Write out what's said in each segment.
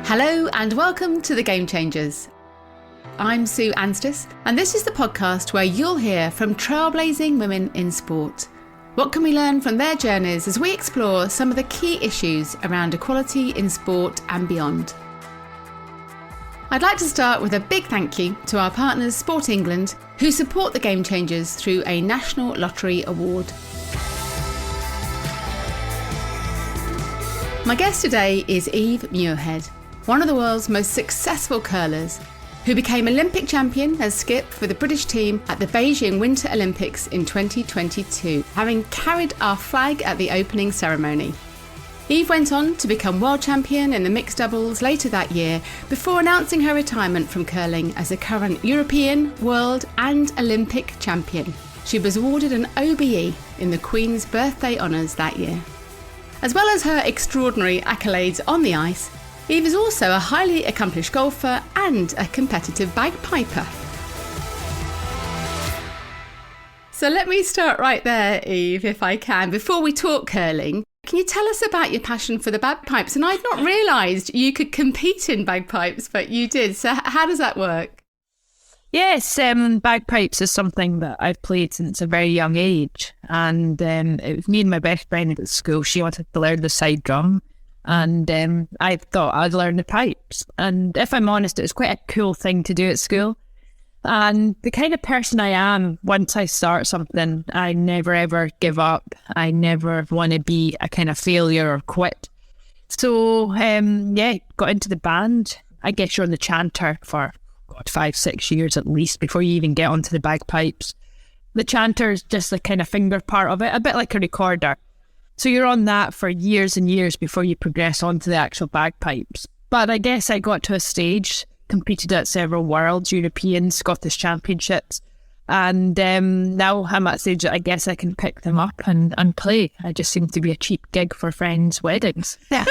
Hello and welcome to The Game Changers. I'm Sue Anstis, and this is the podcast where you'll hear from trailblazing women in sport. What can we learn from their journeys as we explore some of the key issues around equality in sport and beyond? I'd like to start with a big thank you to our partners Sport England, who support The Game Changers through a National Lottery Award. My guest today is Eve Muirhead, one of the world's most successful curlers, who became Olympic champion as skip for the British team at the Beijing Winter Olympics in 2022, having carried our flag at the opening ceremony. Eve went on to become world champion in the mixed doubles later that year before announcing her retirement from curling as the current European, world and Olympic champion. She was awarded an OBE in the Queen's birthday honours that year. As well as her extraordinary accolades on the ice, Eve is also a highly accomplished golfer and a competitive bagpiper. So let me start right there, Eve, if I can. Before we talk curling, can you tell us about your passion for the bagpipes? And I'd not realised you could compete in bagpipes, but you did. So how does that work? Yes, bagpipes is something that I've played since a very young age. And it was me and my best friend at school. She wanted to learn the side drum. And I thought I'd learn the pipes. And if I'm honest, it was quite a cool thing to do at school. And the kind of person I am, once I start something, I never ever give up. I never want to be a kind of failure or quit. So, got into the band. I guess you're on the chanter for 5-6 years at least before you even get onto the bagpipes. The chanter is just the kind of finger part of it, a bit like a recorder. So you're on that for years and years before you progress onto the actual bagpipes. But I guess I got to a stage, competed at several Worlds, European, Scottish Championships. And now I'm at a stage that I guess I can pick them up and play. I just seem to be a cheap gig for friends' weddings. Yeah.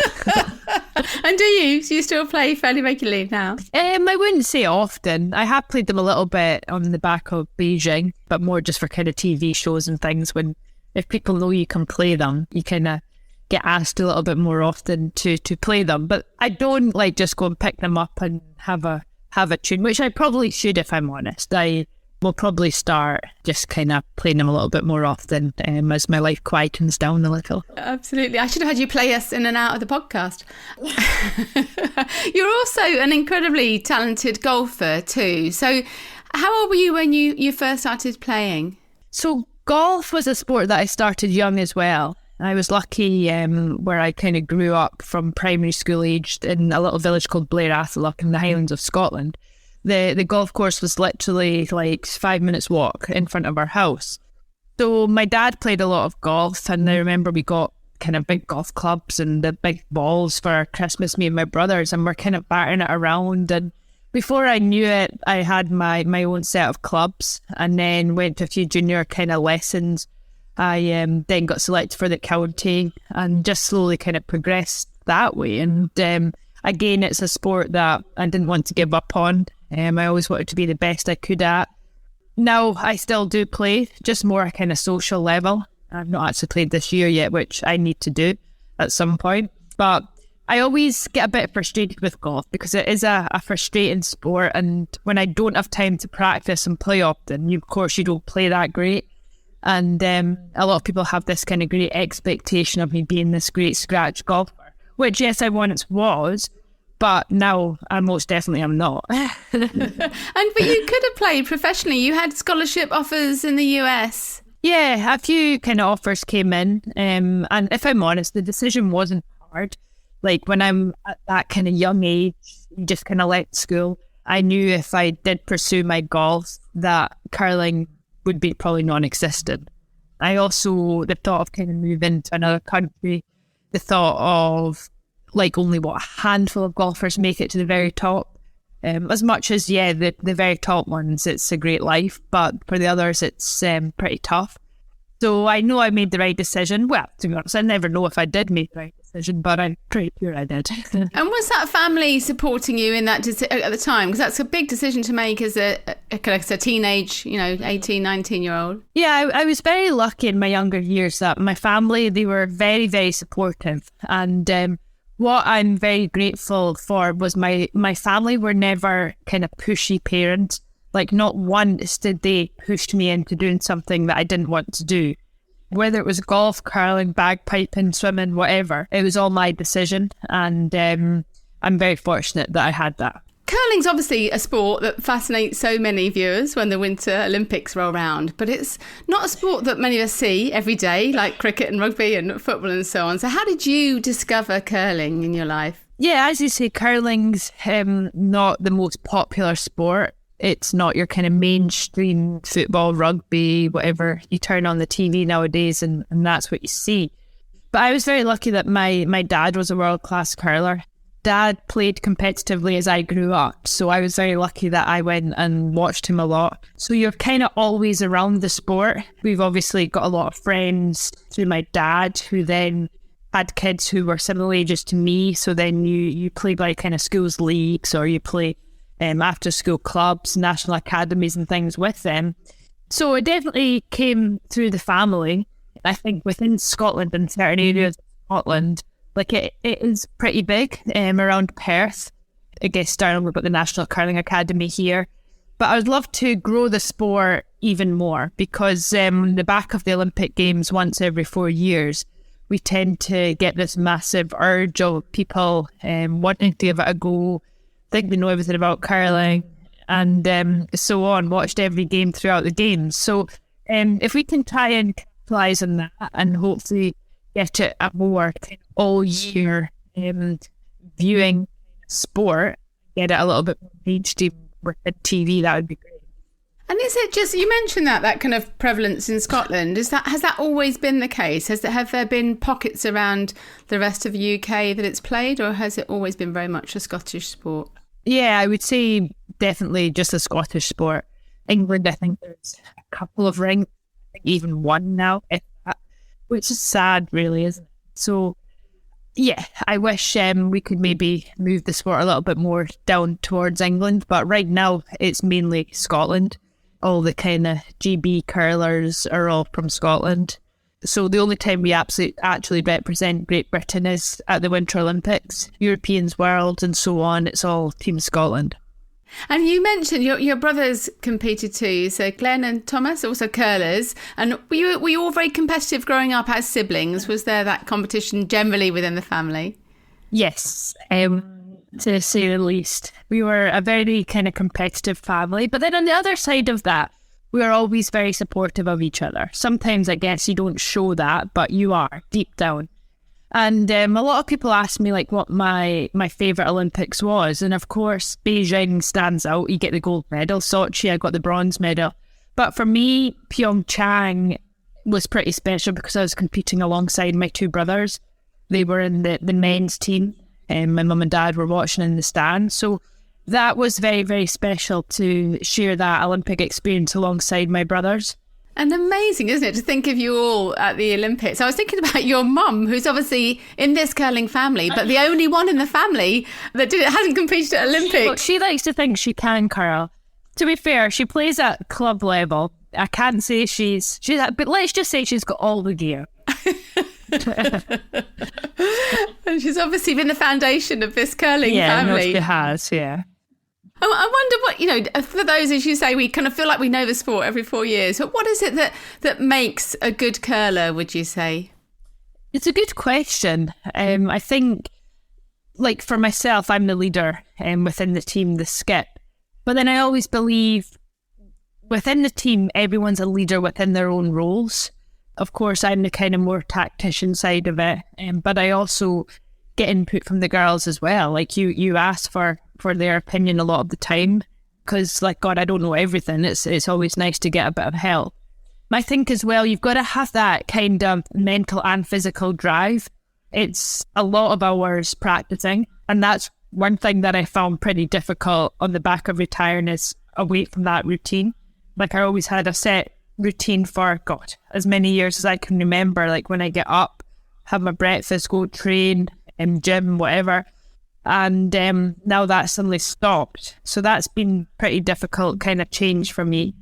And do you? So you still play fairly regularly now? I wouldn't say often. I have played them a little bit on the back of Beijing, but more just for kind of TV shows and things. If people know you can play them, you kind of get asked a little bit more often to play them. But I don't just go and pick them up and have a tune, which I probably should if I'm honest. I will probably start just kind of playing them a little bit more often as my life quietens down a little. Absolutely. I should have had you play us in and out of the podcast. You're also an incredibly talented golfer too. So how old were you when you first started playing? So golf was a sport that I started young as well. I was lucky where I kind of grew up from primary school aged in a little village called Blair Atherlock in the Highlands of Scotland. The golf course was literally 5 minutes walk in front of our house. So my dad played a lot of golf, and I remember we got kind of big golf clubs and the big balls for Christmas, me and my brothers, and we're kind of batting it around. And before I knew it, I had my own set of clubs, and then went to a few junior kind of lessons. I then got selected for the county and just slowly kind of progressed that way. And again, it's a sport that I didn't want to give up on. I always wanted to be the best I could at. Now I still do play, just more a kind of social level. I've not actually played this year yet, which I need to do at some point. But I always get a bit frustrated with golf because it is a frustrating sport, and when I don't have time to practice and play often, of course you don't play that great. And a lot of people have this kind of great expectation of me being this great scratch golfer, which yes, I once was, but now I most definitely am not. But you could have played professionally. You had scholarship offers in the US. Yeah, a few kind of offers came in, and if I'm honest, the decision wasn't hard. When I'm at that kind of young age, you just kind of left school. I knew if I did pursue my golf, that curling would be probably non-existent. I also, the thought of kind of moving to another country, the thought of only a handful of golfers make it to the very top. As much as, the very top ones, it's a great life, but for the others, it's pretty tough. So I know I made the right decision. Well, to be honest, I never know if I did make the right decision, but I'm pretty sure I did. And was that family supporting you in that at the time? Because that's a big decision to make as a teenage, 18, 19-year-old. Yeah, I was very lucky in my younger years that my family, they were very, very supportive. And What I'm very grateful for was my family were never kind of pushy parents. Like, not once did they push me into doing something that I didn't want to do. Whether it was golf, curling, bagpiping, swimming, whatever, it was all my decision. And I'm very fortunate that I had that. Curling's obviously a sport that fascinates so many viewers when the Winter Olympics roll round, but it's not a sport that many of us see every day, like cricket and rugby and football and so on. So how did you discover curling in your life? Yeah, as you say, curling's not the most popular sport. It's not your kind of mainstream football, rugby, whatever. You turn on the TV nowadays and that's what you see. But I was very lucky that my dad was a world-class curler. Dad played competitively as I grew up, so I was very lucky that I went and watched him a lot. So you're kind of always around the sport. We've obviously got a lot of friends through my dad who then had kids who were similar ages to me, so then you play like kind of schools leagues, or you play after school clubs, national academies and things with them. So it definitely came through the family. I think within Scotland and certain areas of Scotland, like it is pretty big around Perth. I guess Stirling, we've got the National Curling Academy here. But I would love to grow the sport even more, because the back of the Olympic Games once every 4 years, we tend to get this massive urge of people wanting to give it a go, think they know everything about curling, and so on, watched every game throughout the games. So if we can try and capitalize on that and hopefully get it a more all year viewing sport, get it a little bit more mainstream with TV, that would be great. And is it just, you mentioned that kind of prevalence in Scotland, has that always been the case? Have there been pockets around the rest of the UK that it's played, or has it always been very much a Scottish sport? Yeah, I would say definitely just a Scottish sport. England, I think there's a couple of rings, I think even one now, if that, which is sad, really, isn't it? So, yeah, I wish we could maybe move the sport a little bit more down towards England, but right now it's mainly Scotland. All the kind of GB curlers are all from Scotland. So the only time we actually represent Great Britain is at the Winter Olympics, Europeans, Worlds and so on. It's all Team Scotland. And you mentioned your brothers competed too, so Glenn and Thomas, also curlers. And were you all very competitive growing up as siblings? Was there that competition generally within the family? Yes, to say the least. We were a very kind of competitive family. But then on the other side of that, we are always very supportive of each other. Sometimes I guess you don't show that, but you are deep down. And a lot of people ask me like what my favourite Olympics was. And of course, Beijing stands out. You get the gold medal. Sochi, I got the bronze medal. But for me, Pyeongchang was pretty special because I was competing alongside my two brothers. They were in the men's team. And my mum and dad were watching in the stand. So that was very, very special to share that Olympic experience alongside my brothers. And amazing, isn't it, to think of you all at the Olympics. I was thinking about your mum, who's obviously in this curling family, but the only one in the family that hasn't competed at Olympics. She likes to think she can curl. To be fair, she plays at club level. I can't say she's but let's just say she's got all the gear. And she's obviously been the foundation of this curling family. Yeah, no, she has, yeah. I wonder what, for those, as you say, we kind of feel like we know the sport every 4 years, but what is it that makes a good curler, would you say? It's a good question. I think, like for myself, I'm the leader within the team, the skip. But then I always believe within the team, everyone's a leader within their own roles. Of course, I'm the kind of more tactician side of it, but I also get input from the girls as well. Like you ask for their opinion a lot of the time because, like, God, I don't know everything. It's always nice to get a bit of help. I think as well, you've got to have that kind of mental and physical drive. It's a lot of hours practicing, and that's one thing that I found pretty difficult on the back of retiring is away from that routine. Like, I always had a set routine for, God, as many years as I can remember. Like, when I get up, have my breakfast, go train, gym, whatever. And now that's suddenly stopped. So that's been pretty difficult kind of change for me.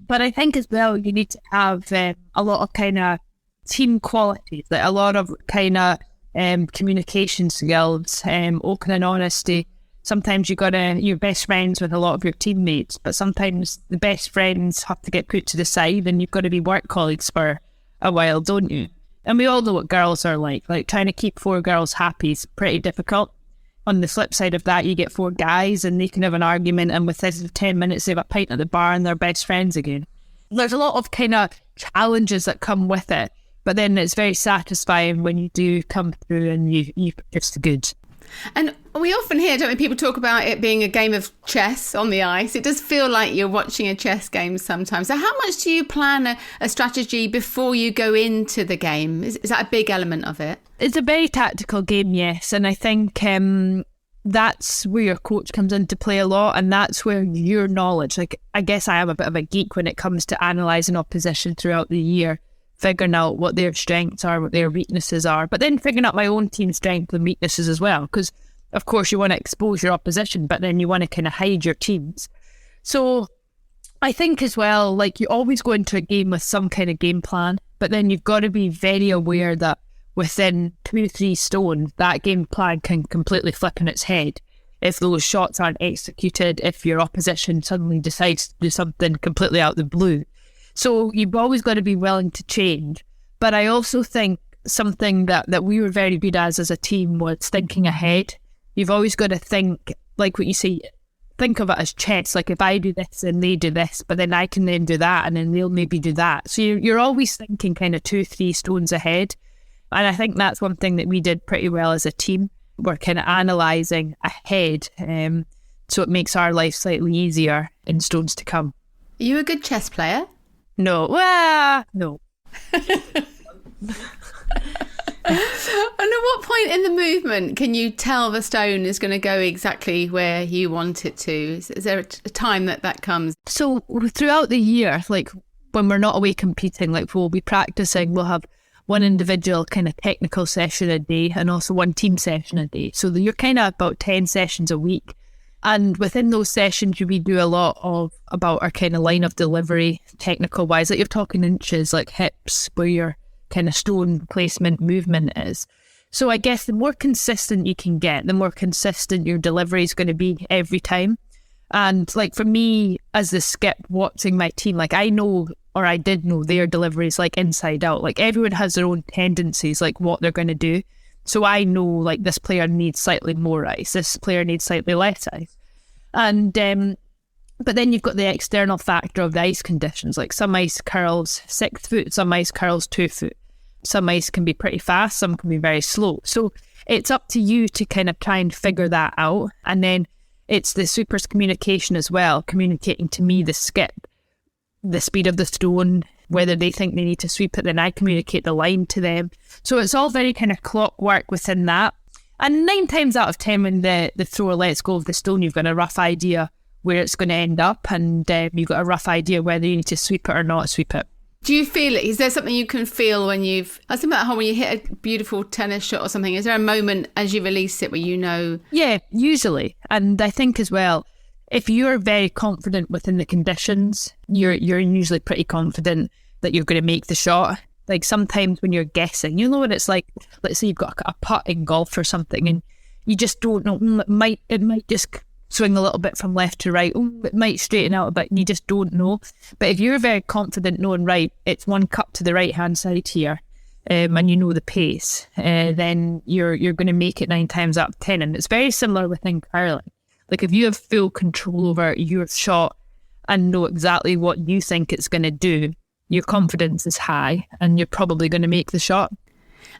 But I think as well, you need to have a lot of kind of team qualities, like a lot of kind of communication skills, open and honesty. Sometimes you're best friends with a lot of your teammates, but sometimes the best friends have to get put to the side and you've got to be work colleagues for a while, don't you? And we all know what girls are like trying to keep 4 girls happy is pretty difficult. On the flip side of that, you get 4 guys and they can have an argument and within 10 minutes they have a pint at the bar and they're best friends again. There's a lot of kind of challenges that come with it, but then it's very satisfying when you do come through and you're just good. And we often hear, don't we, people talk about it being a game of chess on the ice. It does feel like you're watching a chess game sometimes. So how much do you plan a strategy before you go into the game? Is that a big element of it? It's a very tactical game, yes. And I think that's where your coach comes into play a lot. And that's where your knowledge, I guess I am a bit of a geek when it comes to analysing opposition throughout the year, figuring out what their strengths are, what their weaknesses are, but then figuring out my own team's strengths and weaknesses as well. Because, of course, you want to expose your opposition, but then you want to kind of hide your teams. So I think as well, you always go into a game with some kind of game plan, but then you've got to be very aware that within 2-3 stones, that game plan can completely flip on its head. If those shots aren't executed, if your opposition suddenly decides to do something completely out of the blue. So you've always got to be willing to change. But I also think something that we were very good as a team was thinking ahead. You've always got to think, like what you say, think of it as chess. Like if I do this and they do this, but then I can then do that and then they'll maybe do that. So you're always thinking kind of 2-3 stones ahead. And I think that's one thing that we did pretty well as a team. We're kind of analysing ahead. So it makes our life slightly easier in stones to come. Are you a good chess player? No. No. And at what point in the movement can you tell the stone is going to go exactly where you want it to? Is there a time that comes? So throughout the year, when we're not away competing, we'll be practicing, we'll have one individual kind of technical session a day and also one team session a day. So you're kind of about 10 sessions a week. And within those sessions, we do a lot about our kind of line of delivery, technical wise, you're talking inches, like hips, where your kind of stone placement movement is. So I guess the more consistent you can get, the more consistent your delivery is going to be every time. And for me, as the skip watching my team, I know, or I did know their deliveries inside out. Everyone has their own tendencies, what they're going to do. So I know this player needs slightly more ice, this player needs slightly less ice. And but then you've got the external factor of the ice conditions. Some ice curls 6 foot, some ice curls 2 foot. Some ice can be pretty fast, some can be very slow. So it's up to you to kind of try and figure that out. And then it's the supers communication as well, communicating to me the skip, the speed of the stone, whether they think they need to sweep it, then I communicate the line to them. So it's all very kind of clockwork within that. And 9 times out of 10, when the thrower lets go of the stone, you've got a rough idea where it's going to end up, and you've got a rough idea whether you need to sweep it or not sweep it. Do you feel it? Is there something you can feel when I was thinking about how when you hit a beautiful tennis shot or something, is there a moment as you release it where you know? Yeah, usually. And I think as well, if you're very confident within the conditions, you're usually pretty confident that you're going to make the shot. Sometimes when you're guessing, you know what it's like. Let's say you've got a putt in golf or something, and you just don't know. It might just swing a little bit from left to right. It might straighten out a bit, and you just don't know. But if you're very confident knowing, right, it's 1 cup to the right hand side here, and you know the pace, then you're going to make it 9 times out of 10. And it's very similar within curling. If you have full control over your shot and know exactly what you think it's going to do, your confidence is high and you're probably going to make the shot.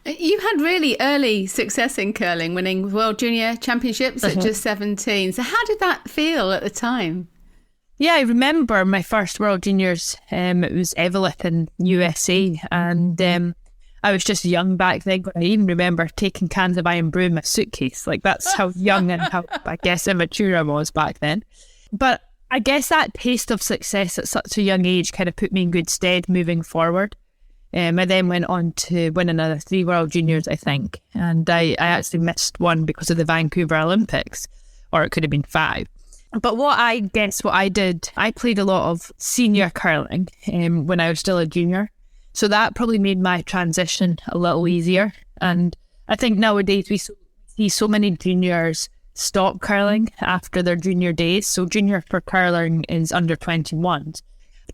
You had really early success in curling, winning World Junior Championships at just 17. So how did that feel at the time? Yeah, I remember my first World Juniors. It was Eveleth in USA, and I was just young back then. I even remember taking cans of Iron Brew in my suitcase. That's how young and how, I guess, immature I was back then. But I guess that taste of success at such a young age kind of put me in good stead moving forward. I then went on to win another 3 World Juniors, I think. And I actually missed one because of the Vancouver Olympics, or it could have been 5. But what I did, I played a lot of senior curling when I was still a junior. So that probably made my transition a little easier. And I think nowadays we see so many juniors stop curling after their junior days. So junior for curling is under 21.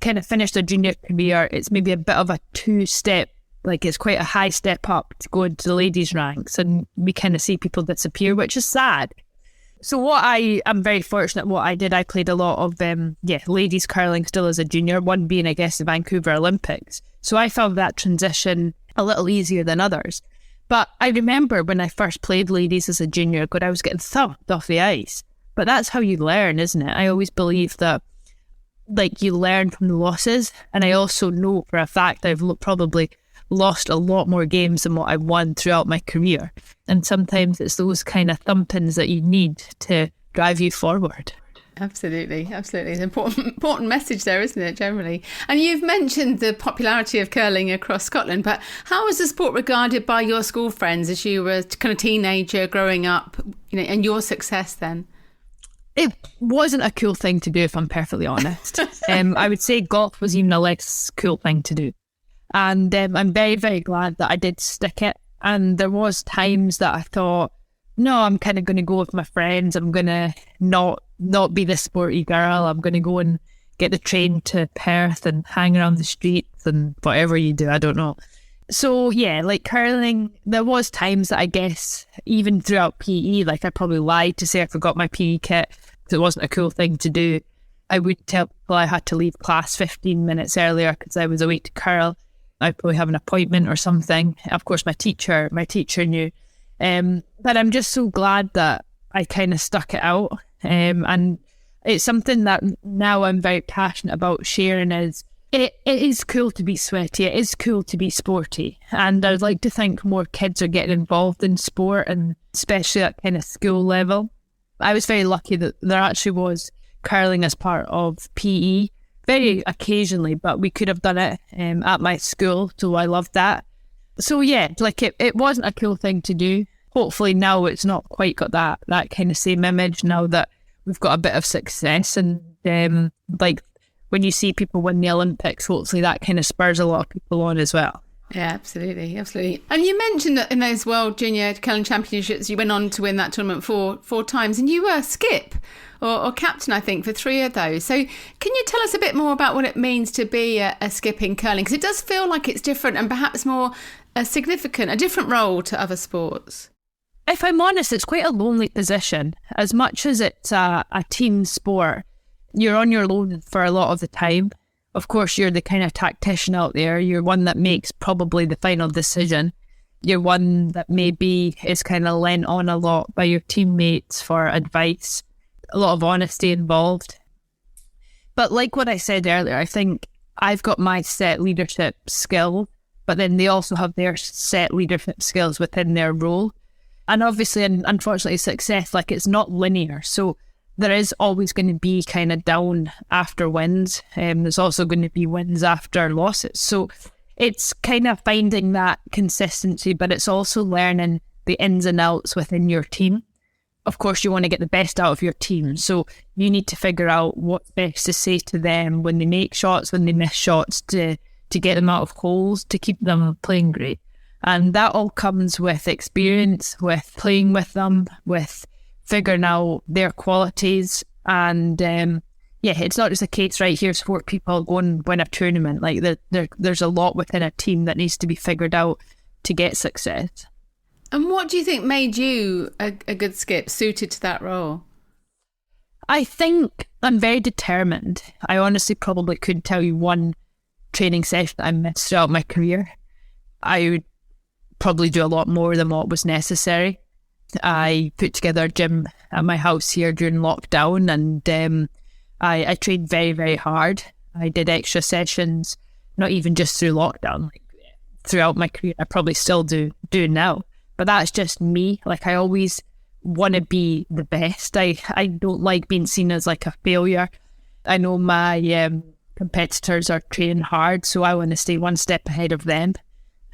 Kind of finish their junior career, it's maybe a bit of a two-step, like it's quite a high step up to go into the ladies' ranks, and we kind of see people disappear, which is sad. So what I am very fortunate what I did, I played a lot of ladies curling still as a junior, one being, I guess, the Vancouver Olympics. So I found that transition a little easier than others. But I remember when I first played ladies as a junior, I was getting thumped off the ice. But that's how you learn, isn't it? I always believe that like you learn from the losses. And I also know for a fact I've probably lost a lot more games than what I've won throughout my career. And sometimes it's those kind of thumpings that you need to drive you forward. Absolutely. It's an important message there, isn't it, generally? And you've mentioned the popularity of curling across Scotland, but how was the sport regarded by your school friends as you were a kind of teenager growing up, and your success then? It wasn't a cool thing to do, if I'm perfectly honest. I would say golf was even a less cool thing to do. And I'm very, very glad that I did stick it. And there was times that I thought, no, I'm kind of going to go with my friends. I'm going to not be the sporty girl. I'm going to go and get the train to Perth and hang around the streets and whatever you do, I don't know. So yeah, like curling, there was times that I guess even throughout PE, like I probably lied to say I forgot my PE kit because it wasn't a cool thing to do. I would tell people I had to leave class 15 minutes earlier because I was away to curl. I'd probably have an appointment or something. Of course, my teacher knew. But I'm just so glad that I kind of stuck it out. And it's something that now I'm very passionate about sharing is it is cool to be sweaty. It is cool to be sporty. And I'd like to think more kids are getting involved in sport, and especially at kind of school level. I was very lucky that there actually was curling as part of PE, very occasionally, but we could have done it at my school, so I loved that. So yeah, like it wasn't a cool thing to do. Hopefully now it's not quite got that kind of same image now that we've got a bit of success, and like when you see people win the Olympics, hopefully that kind of spurs a lot of people on as well. Yeah, absolutely. And you mentioned that in those World Junior Curling Championships, you went on to win that tournament four times, and you were skip or captain, I think, for 3 of those. So can you tell us a bit more about what it means to be a skip in curling? Because it does feel like it's different and perhaps more significant, a different role to other sports. If I'm honest, it's quite a lonely position. As much as it's a team sport, you're on your own for a lot of the time. Of course, you're the kind of tactician out there. You're one that makes probably the final decision. You're one that maybe is kind of lent on a lot by your teammates for advice. A lot of honesty involved. But like what I said earlier, I think I've got my set leadership skill, but then they also have their set leadership skills within their role. And obviously, and unfortunately, success, like it's not linear. So there is always going to be kind of down after wins. There's also going to be wins after losses. So it's kind of finding that consistency, but it's also learning the ins and outs within your team. Of course, you want to get the best out of your team. So you need to figure out what's best to say to them when they make shots, when they miss shots, to get them out of holes, to keep them playing great. And that all comes with experience, with playing with them, with figuring out their qualities. And it's not just a case, right, here's 4 people, go and win a tournament. Like there's a lot within a team that needs to be figured out to get success. And what do you think made you a good skip, suited to that role? I think I'm very determined. I honestly probably couldn't tell you one training session I missed throughout my career. I would probably do a lot more than what was necessary. I put together a gym at my house here during lockdown, and I trained very, very hard. I did extra sessions, not even just through lockdown, like throughout my career. I probably still do now, but that's just me. Like I always want to be the best. I don't like being seen as like a failure. I know my competitors are training hard, so I want to stay one step ahead of them.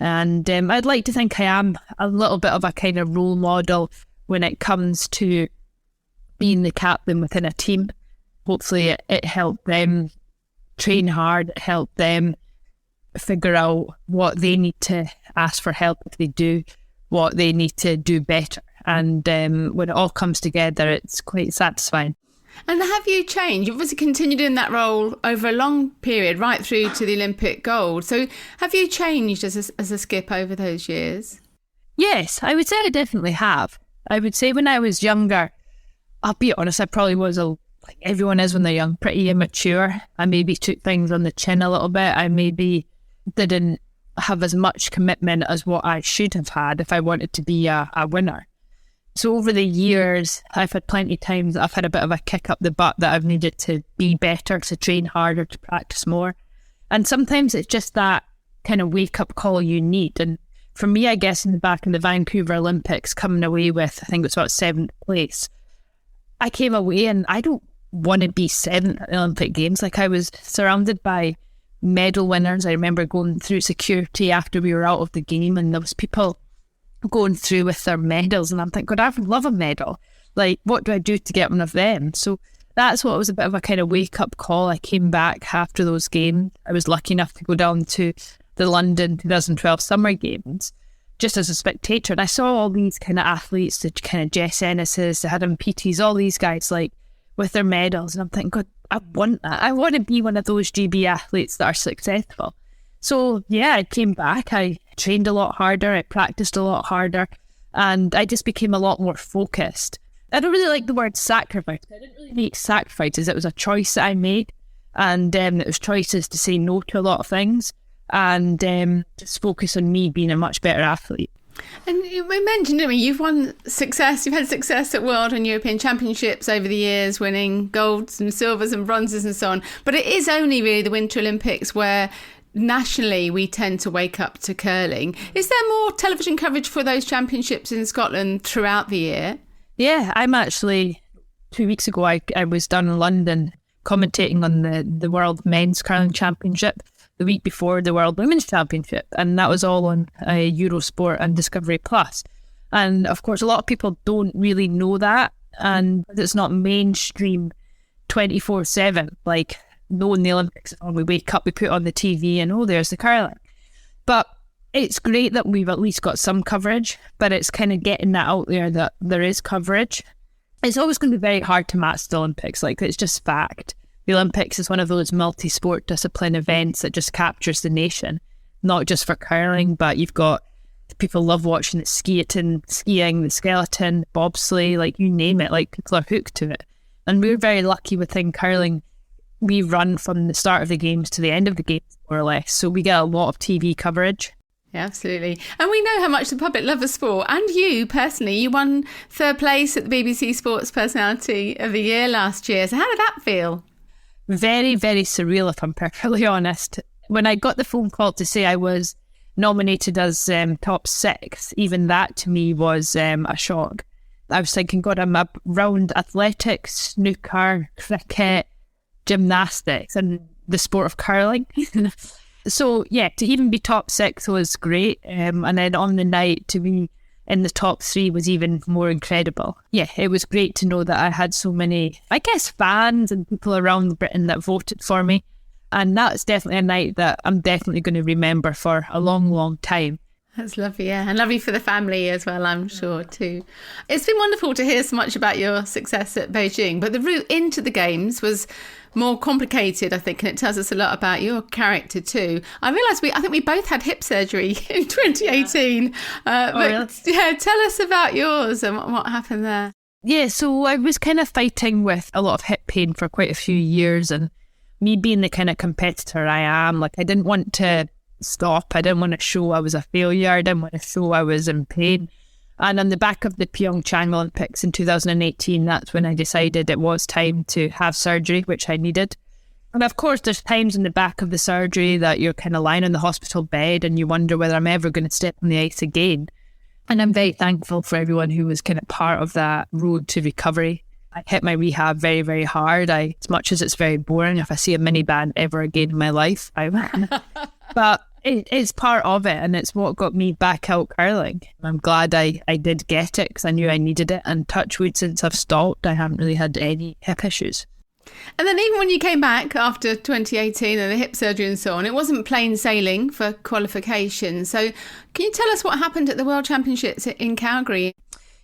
And I'd like to think I am a little bit of a kind of role model when it comes to being the captain within a team. Hopefully it helped them train hard, it helped them figure out what they need to ask for help if they do, what they need to do better. And when it all comes together, it's quite satisfying. And have you changed? You've obviously continued in that role over a long period, right through to the Olympic gold. So have you changed as a skip over those years? Yes, I would say I definitely have. I would say when I was younger, I'll be honest, I probably was, like everyone is when they're young, pretty immature. I maybe took things on the chin a little bit. I maybe didn't have as much commitment as what I should have had if I wanted to be a winner. So over the years, I've had plenty of times that I've had a bit of a kick up the butt that I've needed to be better, to train harder, to practice more. And sometimes it's just that kind of wake-up call you need. And for me, I guess in the Vancouver Olympics, coming away with, I think it was about 7th place, I came away and I don't want to be 7th at the Olympic Games. Like, I was surrounded by medal winners. I remember going through security after we were out of the game, and there was people going through with their medals, and I'm thinking, God, I would love a medal. Like, what do I do to get one of them? So that's what was a bit of a kind of wake-up call. I came back after those games. I was lucky enough to go down to the London 2012 Summer Games just as a spectator, and I saw all these kind of athletes, the kind of Jess Ennises, the Adam Peaties, all these guys like with their medals, and I'm thinking, God, I want that. I want to be one of those GB athletes that are successful. So yeah, I came back, I trained a lot harder, I practiced a lot harder, and I just became a lot more focused. I don't really like the word sacrifice. I didn't really make sacrifices. It was a choice that I made, and it was choices to say no to a lot of things, and just focus on me being a much better athlete. And we mentioned, didn't we, you've had success at World and European Championships over the years, winning golds and silvers and bronzes and so on. But it is only really the Winter Olympics where nationally we tend to wake up to curling. Is there more television coverage for those championships in Scotland throughout the year? Yeah, I'm actually, 2 weeks ago, I was down in London commentating on the World Men's Curling Championship the week before the World Women's Championship, and that was all on Eurosport and Discovery Plus. And of course, a lot of people don't really know that, and it's not mainstream 24/7, like knowing the Olympics. When we wake up, we put on the TV and, oh, there's the curling. But it's great that we've at least got some coverage, but it's kind of getting that out there that there is coverage. It's always going to be very hard to match the Olympics. Like, it's just fact. The Olympics is one of those multi-sport discipline events that just captures the nation, not just for curling, but you've got people love watching the skiing, the skeleton, bobsleigh, like you name it, like people are hooked to it. And we're very lucky within curling. We run from the start of the games to the end of the games, more or less. So we get a lot of TV coverage. Yeah, absolutely. And we know how much the public love the sport. And you, personally, you won 3rd place at the BBC Sports Personality of the Year last year. So how did that feel? Very, very surreal, if I'm perfectly honest. When I got the phone call to say I was nominated as top 6, even that to me was a shock. I was thinking, God, I'm around athletics, snooker, cricket, gymnastics, and the sport of curling. So yeah, to even be top 6 was great. And then on the night, to be in the top 3 was even more incredible. Yeah, it was great to know that I had so many, I guess, fans and people around Britain that voted for me. And that's definitely a night that I'm definitely going to remember for a long, long time. That's lovely, yeah. And lovely for the family as well, I'm sure, too. It's been wonderful to hear so much about your success at Beijing, but the route into the Games was more complicated, I think, and it tells us a lot about your character, too. I realised I think we both had hip surgery in 2018. Really? Yeah, tell us about yours and what happened there. Yeah, so I was kind of fighting with a lot of hip pain for quite a few years, and me being the kind of competitor I am, like, I didn't want to stop. I didn't want to show I was a failure. I didn't want to show I was in pain. And on the back of the Pyeongchang Olympics in 2018, that's when I decided it was time to have surgery, which I needed. And of course, there's times in the back of the surgery that you're kind of lying on the hospital bed and you wonder whether I'm ever going to step on the ice again. And I'm very thankful for everyone who was kind of part of that road to recovery. I hit my rehab very, very hard. As much as it's very boring, if I see a miniband ever again in my life, I will. But it's part of it, and it's what got me back out curling. I'm glad I did get it because I knew I needed it, and touch wood, since I've stopped, I haven't really had any hip issues. And then even when you came back after 2018 and the hip surgery and so on, it wasn't plain sailing for qualification. So can you tell us what happened at the World Championships in Calgary?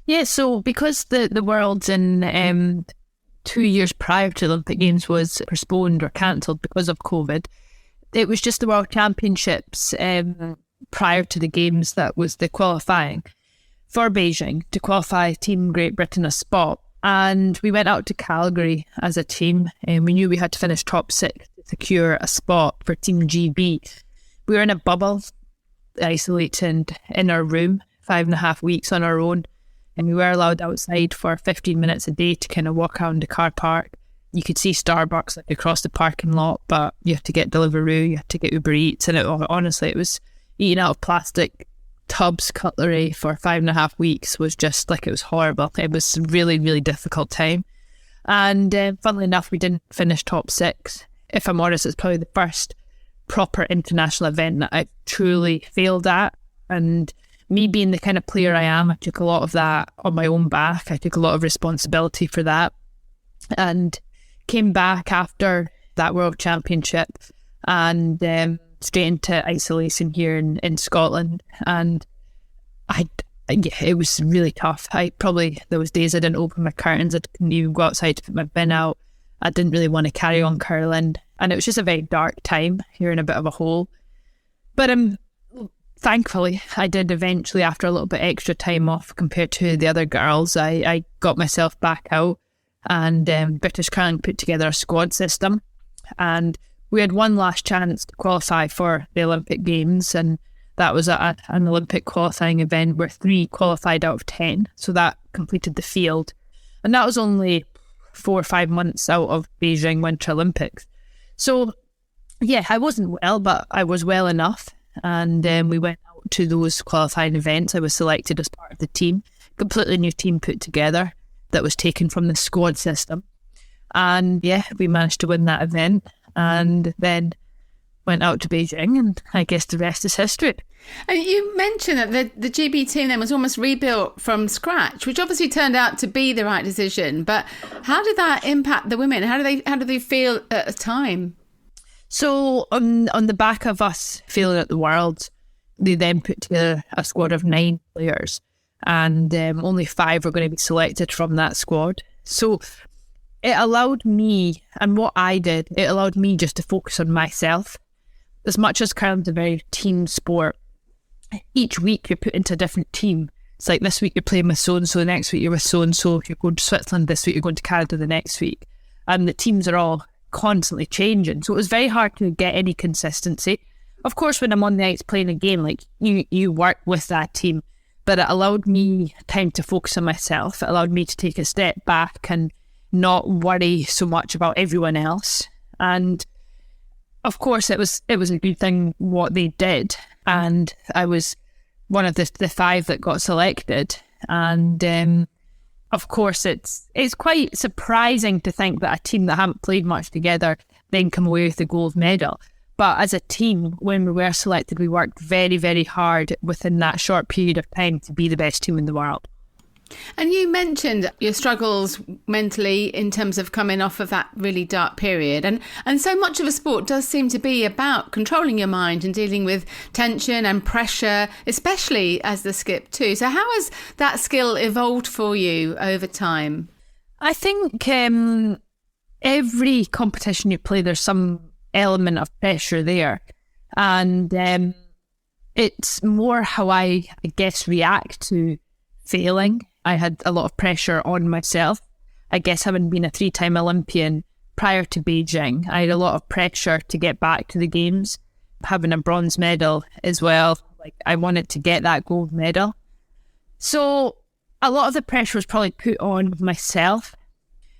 Yeah, so because the Worlds in 2 years prior to the Olympic Games was postponed or cancelled because of COVID, it was just the World Championships prior to the Games that was the qualifying for Beijing to qualify Team Great Britain a spot. And we went out to Calgary as a team, and we knew we had to finish top 6 to secure a spot for Team GB. We were in a bubble, isolated in our room, 5.5 weeks on our own, and we were allowed outside for 15 minutes a day to kind of walk around the car park. You could see Starbucks like across the parking lot, but you have to get Deliveroo, you have to get Uber Eats, and honestly, it was eating out of plastic tubs cutlery for 5.5 weeks was just like, it was horrible. It was a really, really difficult time. And funnily enough, we didn't finish top 6. If I'm honest, it's probably the first proper international event that I've truly failed at. And me being the kind of player I am, I took a lot of that on my own back. I took a lot of responsibility for that. And came back after that World Championship and straight into isolation here in Scotland, and it was really tough. There was days I didn't open my curtains, I didn't even go outside to put my bin out. I didn't really want to carry on curling, and it was just a very dark time here in a bit of a hole. But thankfully, I did eventually, after a little bit extra time off compared to the other girls, I got myself back out, and British Curling put together a squad system, and we had one last chance to qualify for the Olympic Games, and that was at an Olympic qualifying event where 3 qualified out of 10. So that completed the field. And that was only 4 or 5 months out of Beijing Winter Olympics. So, yeah, I wasn't well, but I was well enough. And we went out to those qualifying events. I was selected as part of the team, completely new team put together that was taken from the squad system. And yeah, we managed to win that event. And then went out to Beijing, and I guess the rest is history. And you mentioned that the GB team then was almost rebuilt from scratch, which obviously turned out to be the right decision. But how did that impact the women? How do they feel at the time? So on the back of us failing at the Worlds, they then put together a squad of 9 players, and only 5 were going to be selected from that squad. So it allowed me, and what I did, it allowed me just to focus on myself. As much as curling's a very team sport, each week you're put into a different team. It's like this week you're playing with so-and-so, the next week you're with so-and-so, you're going to Switzerland this week, you're going to Canada the next week. And the teams are all constantly changing. So it was very hard to get any consistency. Of course, when I'm on the ice playing a game, like you work with that team, but it allowed me time to focus on myself. It allowed me to take a step back and not worry so much about everyone else. And of course it was a good thing what they did, and I was one of the 5 that got selected. And of course it's quite surprising to think that a team that haven't played much together then come away with the gold medal. But as a team, when we were selected, we worked very, very hard within that short period of time to be the best team in the world. And you mentioned your struggles mentally in terms of coming off of that really dark period. And so much of a sport does seem to be about controlling your mind and dealing with tension and pressure, especially as the skip too. So how has that skill evolved for you over time? I think every competition you play, there's some element of pressure there. And it's more how I guess, react to failing. I had a lot of pressure on myself. I guess having been a 3-time Olympian prior to Beijing, I had a lot of pressure to get back to the Games. Having a bronze medal as well, like I wanted to get that gold medal. So a lot of the pressure was probably put on myself.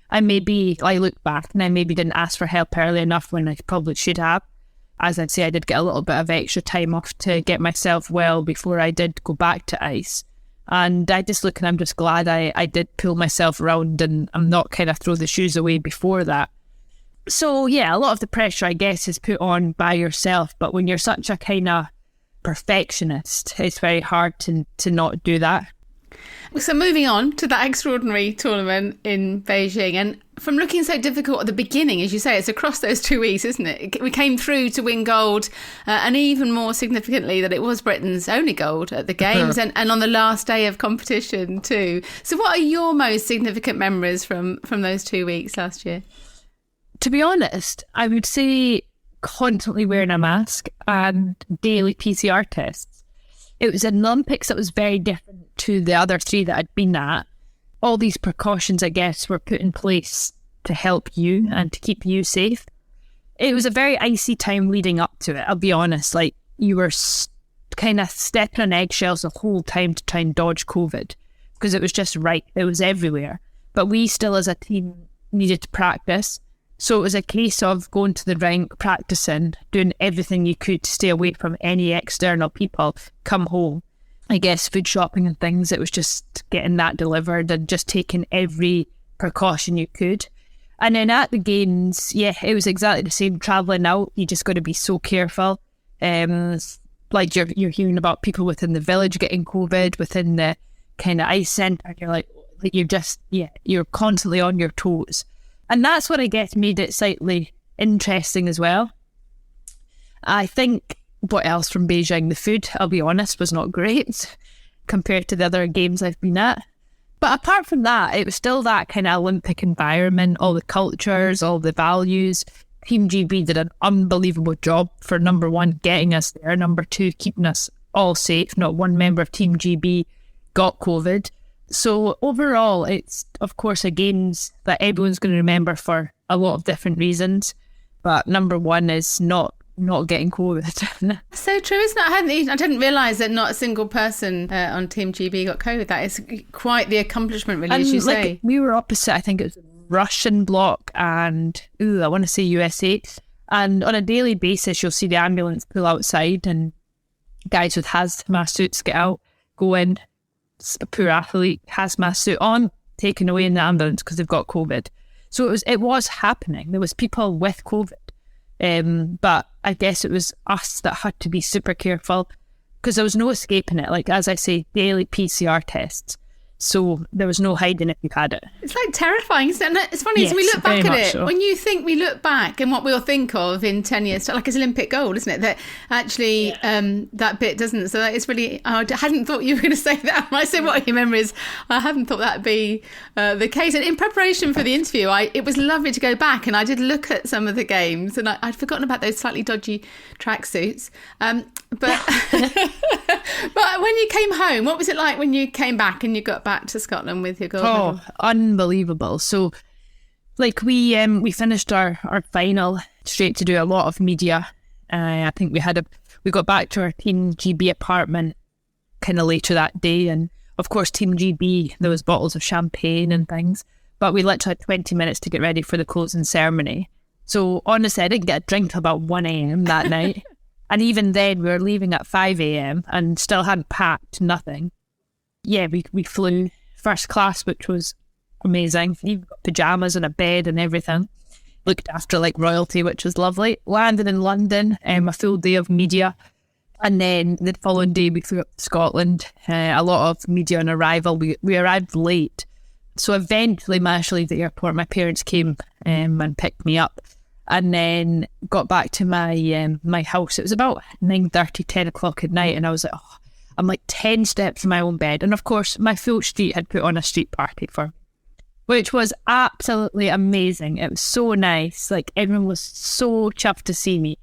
I look back and I maybe didn't ask for help early enough when I probably should have. As I'd say, I did get a little bit of extra time off to get myself well before I did go back to ice. And I just look and I'm just glad I did pull myself around and I'm not kind of throw the shoes away before that. So yeah, a lot of the pressure, I guess, is put on by yourself. But when you're such a kind of perfectionist, it's very hard to not do that. So moving on to that extraordinary tournament in Beijing, and from looking so difficult at the beginning, as you say, it's across those 2 weeks, isn't it? We came through to win gold, and even more significantly that it was Britain's only gold at the Games and on the last day of competition too. So what are your most significant memories from those 2 weeks last year? To be honest, I would say constantly wearing a mask and daily PCR tests. It was an Olympics that was very different to the other three that I'd been at. All these precautions, I guess, were put in place to help you and to keep you safe. It was a very icy time leading up to it, I'll be honest. Like, you were kind of stepping on eggshells the whole time to try and dodge COVID because it was just right. It was everywhere. But we still, as a team, needed to practice. So it was a case of going to the rink, practicing, doing everything you could to stay away from any external people, come home. I guess food shopping and things, it was just getting that delivered and just taking every precaution you could. And then at the Games, yeah, it was exactly the same. Travelling out, you just got to be so careful. Like you're hearing about people within the village getting COVID, within the kind of ice centre. You're like you're constantly on your toes. And that's what I guess made it slightly interesting as well. I think what else from Beijing? The food, I'll be honest, was not great compared to the other games I've been at. But apart from that, it was still that kind of Olympic environment, all the cultures, all the values. Team GB did an unbelievable job for number one, getting us there. Number two, keeping us all safe. Not one member of Team GB got COVID. So overall, it's, of course, a games that everyone's going to remember for a lot of different reasons. But number one is not getting COVID. So true, isn't it? I didn't realise that not a single person on Team GB got COVID. That is quite the accomplishment, really, as you say. We were opposite, I think it was Russian bloc and, I want to say USA. And on a daily basis, you'll see the ambulance pull outside and guys with hazmat suits get out, go in. A poor athlete, hazmat suit on, taken away in the ambulance because they've got COVID. So it was happening. There was people with COVID. But I guess it was us that had to be super careful because there was no escaping it. Like, as I say, daily PCR tests. So there was no hiding if you had it. It's like terrifying, isn't it? It's funny, yes, as we look back at it, so. When you think we look back and what we'll think of in 10 years, like it's Olympic gold, isn't it? That actually that bit doesn't. So it's really, I hadn't thought you were going to say that. When I said what are your memories, I hadn't thought that'd be the case. And in preparation for the interview, it was lovely to go back and I did look at some of the games and I'd forgotten about those slightly dodgy tracksuits. But but when you came home, what was it like when you came back and you got back to Scotland with your gold medal? Unbelievable. So like we finished our final straight to do a lot of media. I think we got back to our Team GB apartment kind of later that day, and of course Team GB, there was bottles of champagne and things, but we literally had 20 minutes to get ready for the closing ceremony. So honestly, I didn't get a drink till about 1 a.m. that night. And even then, we were leaving at 5 a.m. and still hadn't packed, nothing. Yeah, we flew first class, which was amazing. Even got pyjamas and a bed and everything. Looked after like royalty, which was lovely. Landed in London, a full day of media. And then the following day, we flew up to Scotland. A lot of media on arrival. We arrived late. So eventually managed to leave the airport. My parents came and picked me up. And then got back to my house. It was about 9:30, 10 o'clock at night. And I was like, I'm like 10 steps from my own bed. And of course, my full street had put on a street party for me, which was absolutely amazing. It was so nice. Like, everyone was so chuffed to see me.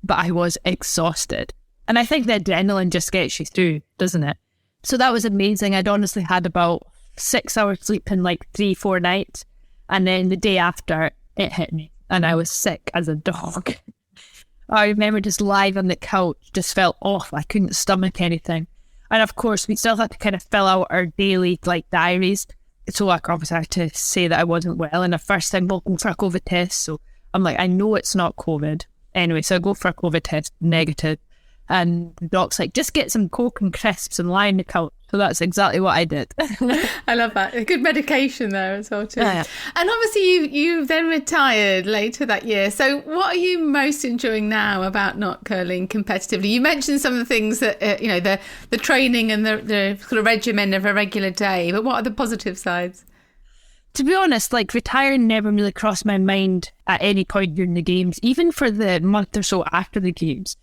But I was exhausted. And I think the adrenaline just gets you through, doesn't it? So that was amazing. I'd honestly had about 6 hours sleep in like 3-4 nights. And then the day after, it hit me. And I was sick as a dog. I remember just lying on the couch, just felt awful. I couldn't stomach anything. And of course, we still had to kind of fill out our daily like diaries. So like, obviously I had to say that I wasn't well. And the first thing, we'll go for a COVID test. So I'm like, I know it's not COVID. Anyway, so I go for a COVID test, negative. And the doc's like, just get some Coke and crisps and lie on the couch. So that's exactly what I did. I love that. A good medication there as well too. Yeah. And obviously you then retired later that year. So what are you most enjoying now about not curling competitively? You mentioned some of the things that, the training and the sort of regimen of a regular day, but what are the positive sides? To be honest, like retiring never really crossed my mind at any point during the games, even for the month or so after the games.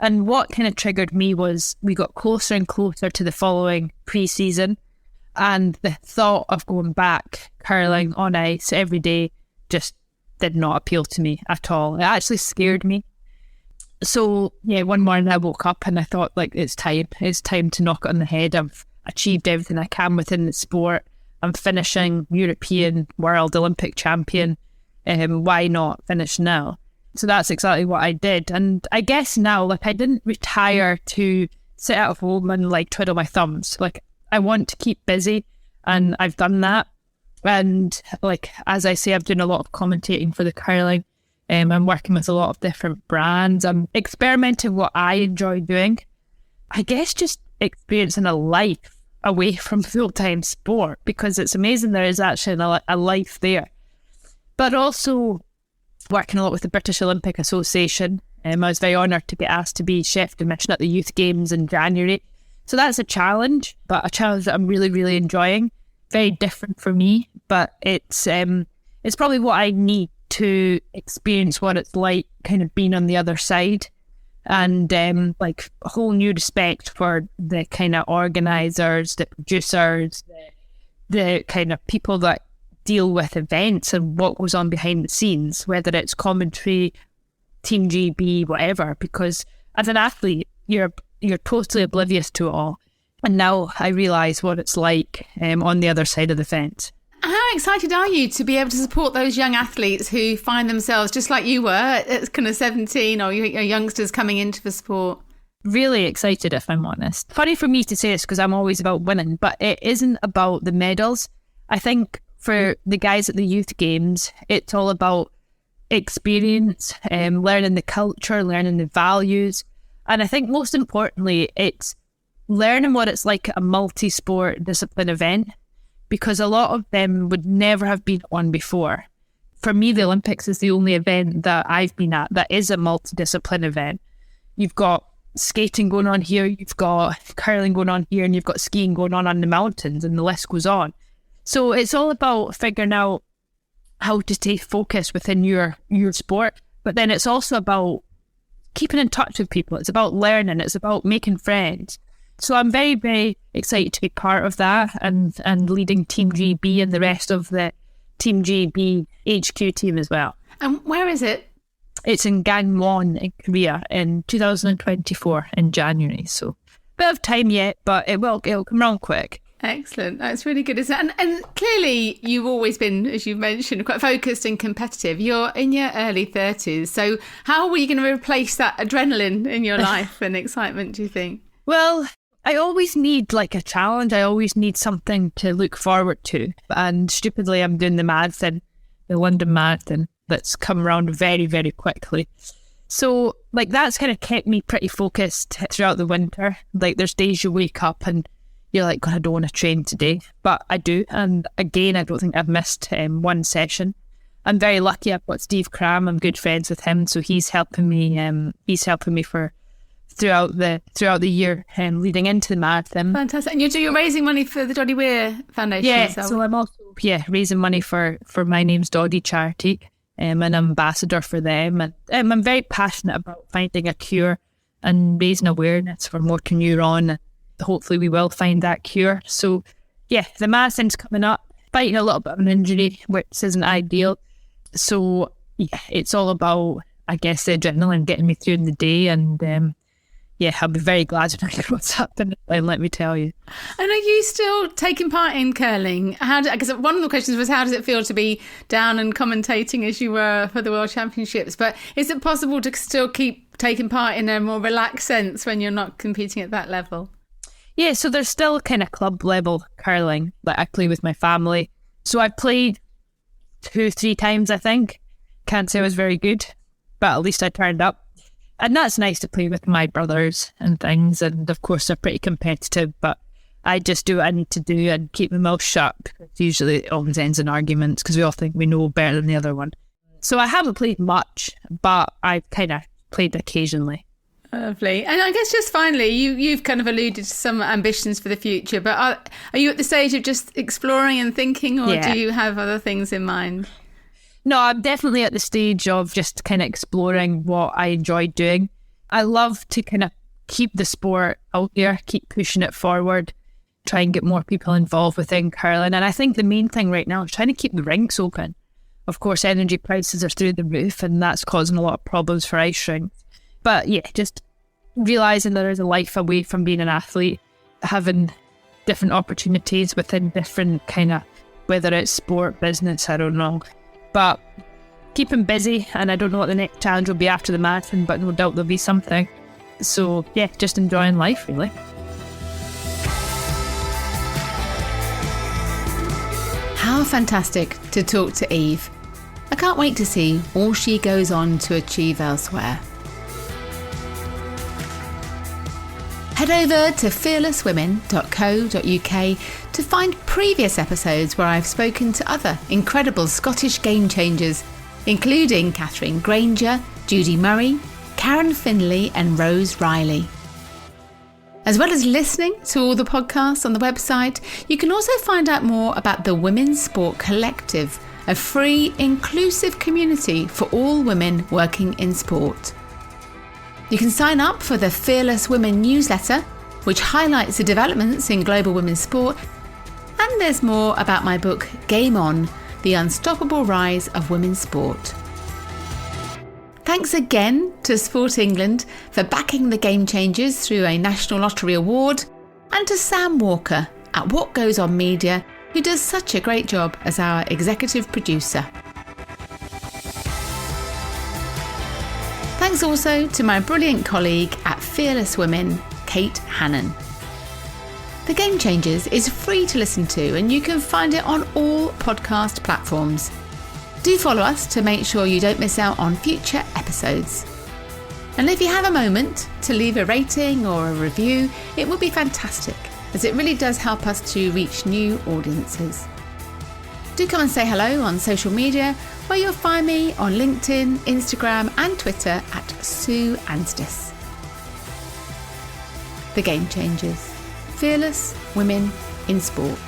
And what kind of triggered me was we got closer and closer to the following pre-season, and the thought of going back curling on ice every day just did not appeal to me at all. It actually scared me. So yeah, one morning I woke up and I thought, like, it's time to knock it on the head. I've achieved everything I can within the sport. I'm finishing European, World, Olympic champion. Why not finish now? So that's exactly what I did. And I guess now, like, I didn't retire to sit at home and like twiddle my thumbs. Like, I want to keep busy, and I've done that. And like, as I say, I'm doing a lot of commentating for the curling. I'm working with a lot of different brands. I'm experimenting what I enjoy doing. I guess just experiencing a life away from full-time sport, because it's amazing there is actually a life there. But also working a lot with the British Olympic Association. I was very honoured to be asked to be chef de mission at the Youth Games in January. So that's a challenge, but a challenge that I'm really, really enjoying. Very different for me, but it's probably what I need to experience what it's like kind of being on the other side. And like a whole new respect for the kind of organisers, the producers, the kind of people that deal with events and what goes on behind the scenes, whether it's commentary, Team GB, whatever, because as an athlete, you're totally oblivious to it all. And now I realise what it's like on the other side of the fence. How excited are you to be able to support those young athletes who find themselves, just like you were, at kind of 17, or youngsters coming into the sport? Really excited, if I'm honest. Funny for me to say this because I'm always about winning, but it isn't about the medals. I think for the guys at the Youth Games, it's all about experience, learning the culture, learning the values. And I think most importantly, it's learning what it's like at a multi-sport discipline event, because a lot of them would never have been on before. For me, the Olympics is the only event that I've been at that is a multidiscipline event. You've got skating going on here, you've got curling going on here, and you've got skiing going on the mountains, and the list goes on. So it's all about figuring out how to stay focused within your sport, but then it's also about keeping in touch with people. It's about learning, it's about making friends. So I'm very, very excited to be part of that and leading Team GB and the rest of the Team GB HQ team as well. And where is it? It's in Gangwon in Korea in 2024 in January. So a bit of time yet, but it'll come around quick. Excellent. That's really good, isn't it? And clearly you've always been, as you've mentioned, quite focused and competitive. You're in your early 30s. So how are you going to replace that adrenaline in your life and excitement, do you think? Well, I always need like a challenge. I always need something to look forward to. And stupidly, I'm doing the marathon, the London Marathon, that's come around very, very quickly. So like that's kind of kept me pretty focused throughout the winter. Like there's days you wake up and you're like, God, I don't want to train today, but I do. And again, I don't think I've missed one session. I'm very lucky. I've got Steve Cram. I'm good friends with him, so he's helping me. He's helping me for throughout the year leading into the marathon. Fantastic. And you're raising money for the Doddy Weir Foundation. Yeah. So I'm also raising money for My Name's Doddy charity. I'm an ambassador for them, and I'm very passionate about finding a cure and raising awareness for motor neuron. Hopefully we will find that cure. So yeah, the marathon's coming up, fighting a little bit of an injury, which isn't ideal. So yeah, it's all about, I guess, the adrenaline getting me through the day, and I'll be very glad when I get what's happened, let me tell you. And are you still taking part in curling? Because one of the questions was, how does it feel to be down and commentating as you were for the World Championships? But is it possible to still keep taking part in a more relaxed sense when you're not competing at that level? Yeah, so there's still kind of club level curling that I play with my family. So I played 2-3 times, I think. Can't say I was very good, but at least I turned up. And that's nice to play with my brothers and things. And of course, they're pretty competitive, but I just do what I need to do and keep my mouth shut. Usually it always ends in arguments because we all think we know better than the other one. So I haven't played much, but I've kind of played occasionally. Lovely. And I guess just finally, you've kind of alluded to some ambitions for the future, but are you at the stage of just exploring and thinking, or do you have other things in mind? No, I'm definitely at the stage of just kind of exploring what I enjoy doing. I love to kind of keep the sport out there, keep pushing it forward, try and get more people involved within curling. And I think the main thing right now is trying to keep the rinks open. Of course, energy prices are through the roof, and that's causing a lot of problems for ice rinks. But yeah, just realising there is a life away from being an athlete, having different opportunities within different kind of, whether it's sport, business, I don't know. But keeping busy, and I don't know what the next challenge will be after the marathon, but no doubt there'll be something. So yeah, just enjoying life really. How fantastic to talk to Eve. I can't wait to see all she goes on to achieve elsewhere. Head over to fearlesswomen.co.uk to find previous episodes where I've spoken to other incredible Scottish game changers, including Catherine Granger, Judy Murray, Karen Finlay and Rose Riley. As well as listening to all the podcasts on the website, you can also find out more about the Women's Sport Collective, a free, inclusive community for all women working in sport. You can sign up for the Fearless Women newsletter, which highlights the developments in global women's sport. And there's more about my book, Game On, The Unstoppable Rise of Women's Sport. Thanks again to Sport England for backing the Game Changers through a National Lottery award, and to Sam Walker at What Goes On Media, who does such a great job as our executive producer. Thanks also to my brilliant colleague at Fearless Women, Kate Hannon. The Game Changers is free to listen to, and you can find it on all podcast platforms. Do follow us to make sure you don't miss out on future episodes. And if you have a moment to leave a rating or a review, it would be fantastic, as it really does help us to reach new audiences. Do come and say hello on social media, where you'll find me on LinkedIn, Instagram and Twitter at Sue Anstis. The Game Changers. Fearless Women in Sport.